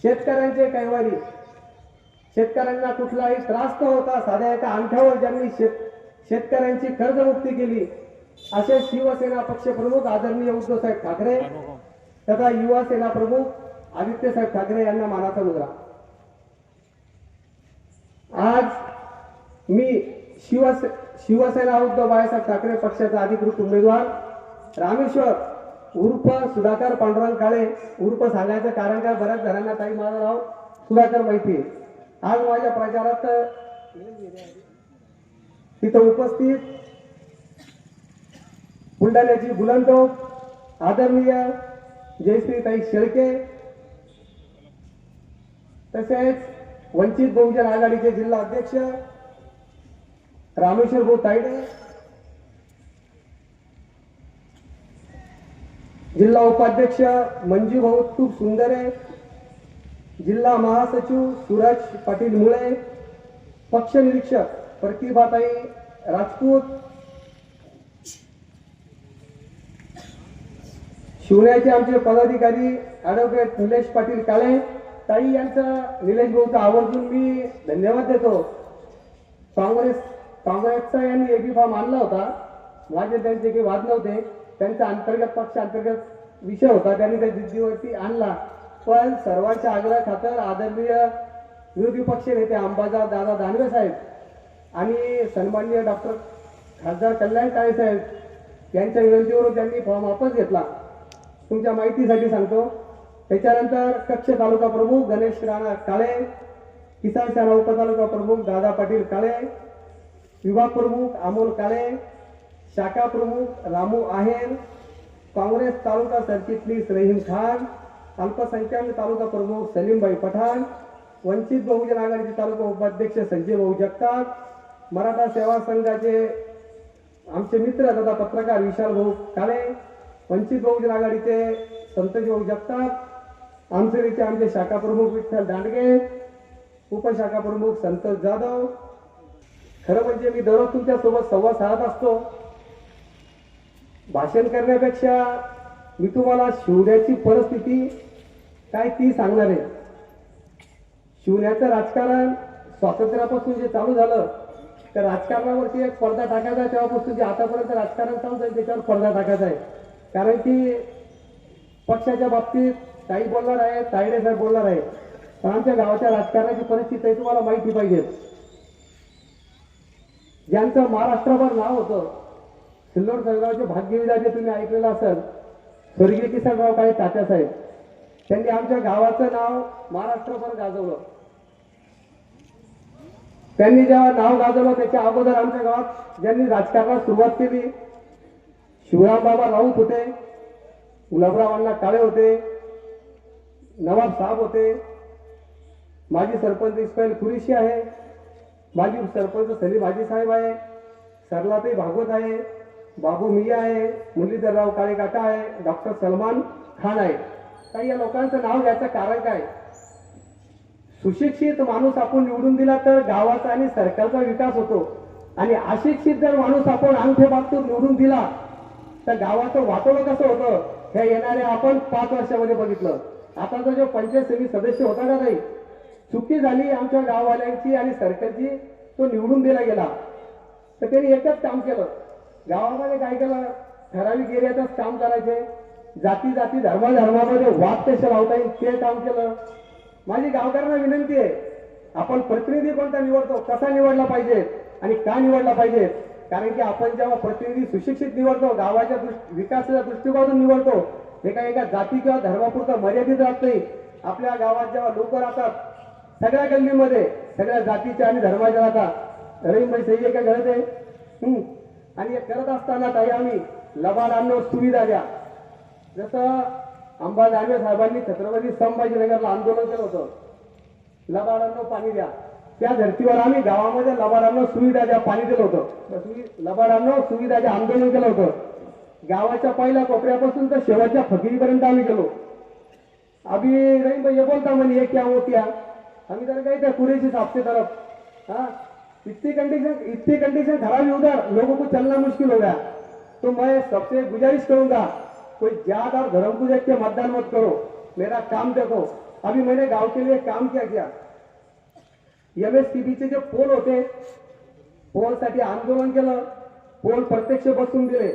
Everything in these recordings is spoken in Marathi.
शेतकऱ्यांचे कैवारी, शेतकऱ्यांना कुठलाही त्रास न होता साध्या एका अंगठ्यावर ज्यांनी शेतकऱ्यांची कर्जमुक्ती केली असे शिवसेना पक्षप्रमुख आदरणीय उद्धवसाहेब ठाकरे तथा युवा सेना प्रमुख आदित्यसाहेब ठाकरे यांना मानाचा मुजरा. आज मी शिवसेना उद्धव बाळासाहेब ठाकरे पक्षाचा अधिकृत उमेदवार रामेश्वर उर्फ सुधाकर पांडुरंग काळे उर्फ सांगायचं कारण काय, बऱ्याच जणांना काही माझं नाव सुधाकर माहिती आहे. आज माझ्या प्रचारात तिथं उपस्थित बुलढाण्याची बुलंदोप आदरणीय जयश्रीताई शेळके तसेच वंचित बहुजन आघाडीचे जिल्हा अध्यक्ष रामेश्वर भाऊ तायडे, जिल्हा उपाध्यक्ष मंजू भाऊ तूप सुंदरे, जिल्हा महासचिव सूरज पाटील मुळे, पक्ष निरीक्षक प्रतिभाताई राजपूत, शिवण्याचे आमचे पदाधिकारी ॲडव्होकेट निलेश पाटील काळे ताई यांचं, निलेश भाऊचा आवर्जून मी धन्यवाद देतो. काँग्रेसचा यांनी एबी फॉर्म आणला होता, माझे त्यांचे काही वाद नव्हते, त्यांचा अंतर्गत पक्ष अंतर्गत विषय होता, त्यांनी त्या जिद्दीवरती आणला. पण सर्वांच्या आग्रह खातर आदरणीय विरोधी पक्ष नेते अंबादास दादा दानवे साहेब आणि सन्माननीय डॉक्टर खासदार कल्याण काळे साहेब यांच्या विनंतीवरून त्यांनी फॉर्म वापस घेतला. तुमच्या माहितीसाठी सांगतो. त्याच्यानंतर कक्ष तालुका प्रमुख गणेश राणा काळे, किसान सेना उपतालुका प्रमुख दादा पाटील काळे, विभाग प्रमुख अमोल काळे, शाखा प्रमुख रामू आहेर, काँग्रेस तालुका सरचिटणीस रहीम खान, अल्पसंख्याक तालुका प्रमुख सलीमभाई पठाण, वंचित बहुजन आघाडीचे तालुका उपाध्यक्ष संजय भाऊ जगताप, मराठा सेवा संघाचे आमचे मित्र तथा पत्रकार विशाल भाऊ काळे, वंचित बहुजन आघाडीचे संतोष भाऊ जगताप, आमसरीचे आमचे शाखा प्रमुख विठ्ठल दांडगे, उपशाखा प्रमुख संतोष जाधव. खरं म्हणजे मी दररोज तुमच्या सोबत संवाद साधत असतो. भाषण करण्यापेक्षा मी तुम्हाला शिवण्याची परिस्थिती काय ती सांगणार आहे. शिवण्याचं राजकारण स्वातंत्र्यापासून जे चालू झालं त्या राजकारणावरती एक पडदा टाकायचा आहे, तेव्हापासून जे आतापर्यंत राजकारण चालू आहे त्याच्यावर पडदा टाकायचा आहे. कारण की पक्षाच्या बाबतीत काही बोलणार आहे, तायडे साहेब बोलणार आहे, पण आमच्या गावाच्या राजकारणाची परिस्थिती आहे तुम्हाला माहिती पाहिजे. ज्यांचं महाराष्ट्रभर नाव होतं, सिल्लोड जळगावचे भाग्यविधाते तुम्ही ऐकलेलं असेल, स्वर्गीय किसनराव काळे तात्यासाहेब, त्यांनी आमच्या गावाचं नाव महाराष्ट्रभर गाजवलं. त्यांनी जेव्हा नाव गाजवलं त्याच्या अगोदर आमच्या गावात ज्यांनी राजकारणात सुरुवात केली, शिवराम बाबा राऊत होते, गुलाबराव अण्णा काळे होते, नवाब साहेब होते, माजी सरपंच इस्माईल कुरेशी आहे, माजी सरपंच सलीम हाजी साहेब आहे, सरलाताई भागवत आहे, बाबू मिया आहे, मुरलीधरराव काळे काका आहे, डॉक्टर सलमान खान आहे. काही या लोकांचं नाव घ्यायचं कारण काय, सुशिक्षित माणूस आपण निवडून दिला तर गावाचा आणि सरकारचा विकास होतो, आणि अशिक्षित जर माणूस आपण अंगठे बाबतीत निवडून दिला तर गावाचं वातावरण कसं होतं हे येणाऱ्या आपण 5 वर्षामध्ये बघितलं. आताचा जो पंचायत समिती सदस्य होता का नाही, चुकी झाली आमच्या गाववाल्यांची आणि सरकारची, तो निवडून दिला गेला. तर त्यांनी एकच काम केलं, गावामध्ये काय केलं, ठराविक एरियातच काम करायचे, जाती जाती धर्मामध्ये वाद कशा लावता येईल ते काम केलं. माझी गावकऱ्यांना विनंती आहे, आपण प्रतिनिधी कोणता निवडतो, कसा निवडला पाहिजे आणि का निवडला पाहिजे. कारण की आपण जेव्हा प्रतिनिधी सुशिक्षित निवडतो, गावाच्या विकासाच्या दृष्टिकोनातून निवडतो, एका जाती किंवा धर्मापुरतं मर्यादित राहत नाही. आपल्या गावात जेव्हा लोक राहतात, सगळ्या गल्लीमध्ये सगळ्या जातीच्या आणि धर्माच्या राहतात. रहीमभाई सही एका घरात आहे. आणि हे करत असताना ताई आम्ही लबाडांना सुविधा द्या. जसं अंबा दानवे साहेबांनी छत्रपती संभाजीनगरला आंदोलन केलं होतं, लबाडांना पाणी द्या, त्या धर्तीवर आम्ही गावामध्ये लबाडांना सुविधा द्या पाणी दिलं होतं. लबाडांना सुविधा द्या आंदोलन केलं होतं. गावाच्या पहिल्या कोपऱ्यापासून तर शेवटच्या फकीरीपर्यंत आम्ही गेलो. अभी रहीमभाई ये बोलता म्हणे ये क्या वो क्या, हम इधर गए थे कुरैशी साहब की तरफ. हाँ, इतनी कंडीशन खराब है उधर, लोगों को चलना मुश्किल हो गया. तो मैं सबसे गुजारिश करूंगा, कोई जात और धर्म को देख के मतदान मत करो, मेरा काम देखो. अभी मैंने गांव के लिए काम किया MSTBचे जे पोल होते पोल साठी आंदोलन केलं पोल प्रत्यक्ष बसून दिले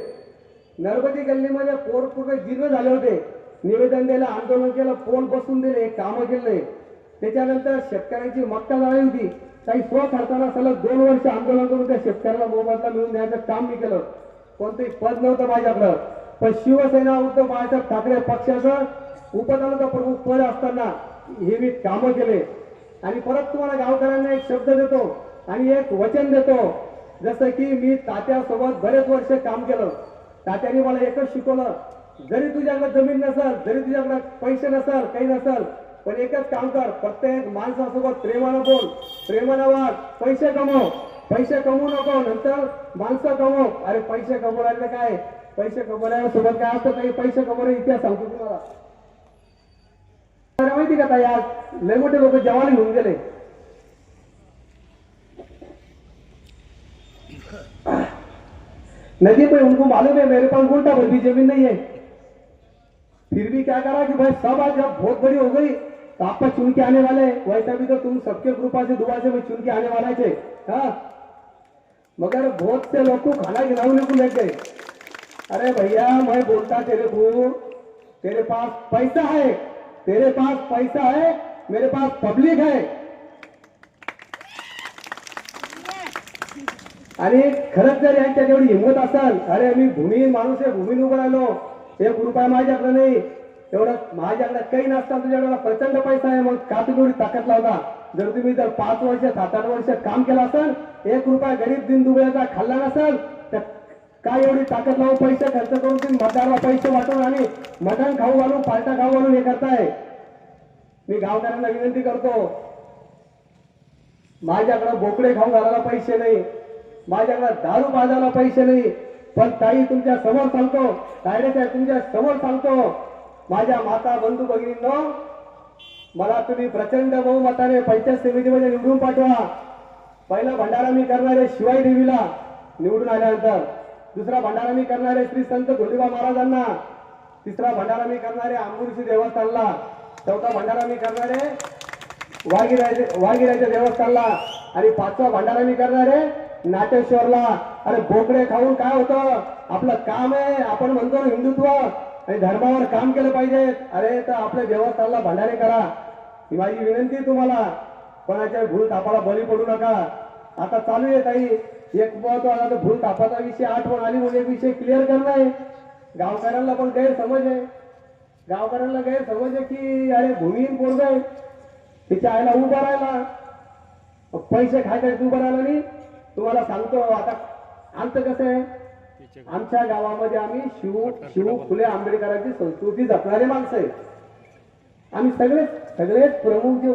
नर्मदी गल्लीमध्ये पोल पूर्ण जीर्ण झाले होते निवेदन दिलं आंदोलन केलं पोल बसून दिले कामं केले त्याच्यानंतर शेतकऱ्यांची मक्का झाली होती काही स्व खर्चाला सलग 2 वर्ष आंदोलन करून त्या शेतकऱ्याला मोबदला मिळवून द्यायचं काम मी केलं कोणतंही पद नव्हतं माझ्याकडं पण शिवसेना उद्धव बाळासाहेब ठाकरे पक्षाचं उपतालुका प्रमुख पद असताना हे मी कामं केले आणि परत तुम्हाला गावकऱ्यांना एक शब्द देतो आणि एक वचन देतो जसं की मी तात्यासोबत बरेच वर्ष काम केलं तात्याने मला एकच शिकवलं जरी तुझ्याकडे जमीन नसेल जरी तुझ्याकडे पैसे नसेल काही नसेल पण एकच काम कर प्रत्येक माणसासोबत प्रेमानं बोल प्रेमानं वाग पैसे कमवू नको नंतर माणसं कमव अरे पैसे कमवण्याचं काय पैसे कमवण्यासोबत काय असतं काही पैसे कमवण्याचा इतिहास सांगतो तुम्हाला माहिती का ताई आज लय मोठे लोक जवान घेऊन गेले नदी पे उनको मालूम है मेरे पास गुंठा भर भी जमीन नहीं है फिर भी क्या करा कि भाई सब आज जब बहुत बड़ी हो गई तो आपका चुन के आने वाले वैसा भी तो तुम सबके ग्रुपा से दुआ से मैं चुन के आने वाला थे हाँ मगर बहुत से लोग को खाना खिलाने को लग गए अरे भैया मैं बोलता तेरे को तेरे पास पैसा है मेरे पास पब्लिक है आणि खरंच जर यांच्या जेवढी हिंमत असेल अरे मी भूमीन माणूस आहे भूमीन उभं राहिलो 1 रुपया माझ्याकडे नाही एवढं माझ्याकडे काही नसता तुझ्याकडे प्रचंड पैसा आहे मग का तुम्ही एवढी ताकद लावता जर तुम्ही जर 5 वर्ष 7-8 वर्ष काम केलं असेल 1 रुपया गरीब दिन दुबळ्याचा खाल्ला नसेल तर काय एवढी ताकद लावून पैसे खर्च करून तुम्ही मतदाराला पैसे वाटून आणि मटण खाऊ घालून पालटा खाऊ घालून हे करताय मी गावकऱ्यांना विनंती करतो माझ्याकडे बोकडे खाऊ घालायला पैसे नाही माझ्याकडे दारू पाजायला पैसे नाही पण ताई तुमच्या समोर सांगतो तायडे साहेब तुमच्या समोर सांगतो माझ्या माता बंधू भगिनींनो मला तुम्ही प्रचंड बहुमताने पंचायत समितीमध्ये निवडून पाठवा पहिला भंडारा मी करणारे शिवाई देवीला निवडून आल्यानंतर दुसरा भंडारा मी करणारे श्री संत धोंडोबा महाराजांना तिसरा भंडारा मी करणारे आंबुर्शी देवस्थानला चौथा भंडारा मी करणारे वाघिराच्या देवस्थानला आणि 5वा भंडारा मी करणारे नाटेश्वरला अरे बोकडे खाऊन काय होतं आपलं काम आहे आपण म्हणतो हिंदुत्व आणि धर्मावर काम केलं पाहिजे अरे तर आपल्या देवस्थानला भंडारे करा ही माझी विनंती तुम्हाला कोणाच्या भूल तापाला बळी पडू नका आता चालू आहे ताई एक महत्वाचा तर भूल तापाचा विषय आठवण आली म्हणून एक विषय क्लिअर करणं आहे गावकऱ्यांना पण गैरसमज आहे गावकऱ्यांना गैरसमज आहे की अरे भूमीहीन पोरग आहे तिच्या आईला उभा राहिला पैसे खायसाठी उभा राहिला नाही तुम्हाला सांगतो आता आमचं कसं आहे आमच्या गावामध्ये आम्ही शिव फुले आंबेडकरांची संस्कृती जपणारे माणसं आहे आम्ही सगळेच प्रमुख जे